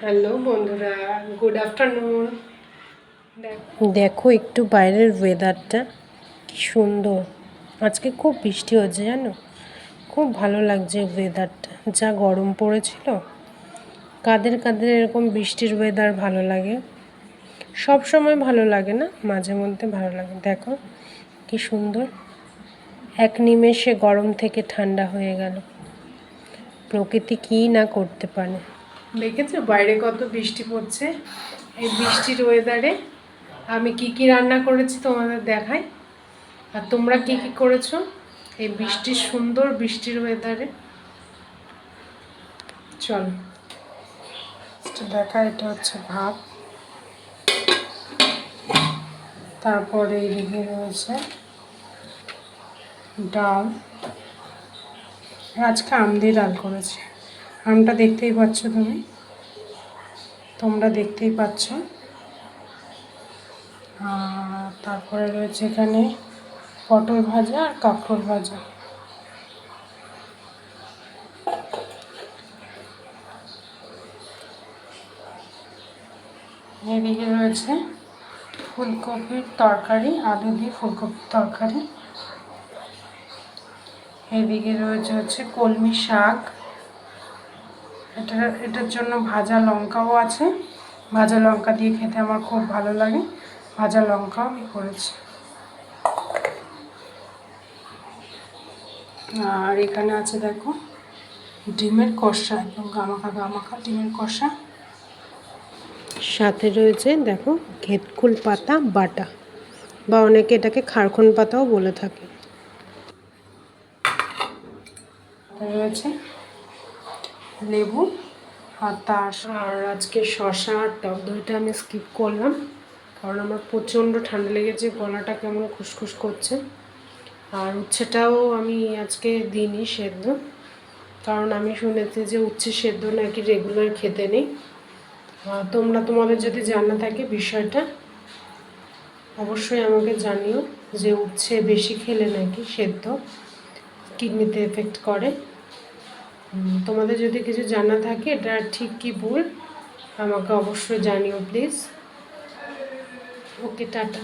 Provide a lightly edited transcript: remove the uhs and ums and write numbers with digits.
Hello বন্ধুরা, good afternoon. দেখো একটু বাইরের ওয়েদারটা কি সুন্দর। আজকে খুব বৃষ্টি হচ্ছে জানো, খুব ভালো লাগছে ওয়েদারটা। যা গরম পড়েছিল, কাদের কাদের এরকম বৃষ্টির ওয়েদার ভালো লাগে? সব সময় ভালো লাগে না, মাঝে মধ্যে ভালো লাগে। দেখো কি সুন্দর, এক নিমেষে গরম থেকে ঠান্ডা হয়ে গেল। প্রকৃতি কী না করতে পারে। দেখেছো বাইরে কত বৃষ্টি পড়ছে? এই বৃষ্টির ওয়েদারে আমি কি কি রান্না করেছি তোমাদের দেখাই, আর তোমরা কি কি করেছো এই বৃষ্টির সুন্দর বৃষ্টির ওয়েদারে। চলো দেখা। এটা হচ্ছে ভাত, তারপরে এদিকে রয়েছে ডাল। আজকে আম দিয়ে ডাল করেছি। আমটা দেখতেই পাচ্ছ, তোমরা দেখতেই পাচ্ছ। আর তারপরে রয়েছে এখানে পটল ভাজা আর কাঁকরোল ভাজা। এদিকে রয়েছে ফুলকপির তরকারি, আলু দিয়ে ফুলকপির তরকারি। এদিকে রয়েছে কলমি শাক। এটার জন্য ভাজা লঙ্কাও আছে। ভাজা লঙ্কা দিয়ে খেতে আমার খুব ভালো লাগে, ভাজা লঙ্কাও আমি করেছি। আর এখানে আছে দেখো ডিমের কষা, একদম গামাখা গামাখা ডিমের কষা। সাথে রয়েছে দেখো ঘেটকুল পাতা বাটা, বা অনেকে এটাকে খারখন পাতাও বলে থাকে। রয়েছে লেবু আর আজকে শসা আর টক দইটা আমি স্কিপ করলাম, কারণ আমার প্রচণ্ড ঠান্ডা লেগেছে, গলাটা কেমন খুসখুস করছে। আর উচ্ছেটাও আমি আজকে দিইনি সেদ্ধ, কারণ আমি শুনেছি যে উচ্ছে সেদ্ধ নাকি রেগুলার খেতে নেই। তোমাদের যদি জানা থাকে বিষয়টা অবশ্যই আমাকে জানিও, যে উচ্ছে বেশি খেলে নাকি সেদ্ধ কিডনিতে এফেক্ট করে। তোমাদের যদি কিছু জানা থাকে এটা ঠিক কি ভুল আমাকে অবশ্যই জানিও প্লিজ। Okay, tata.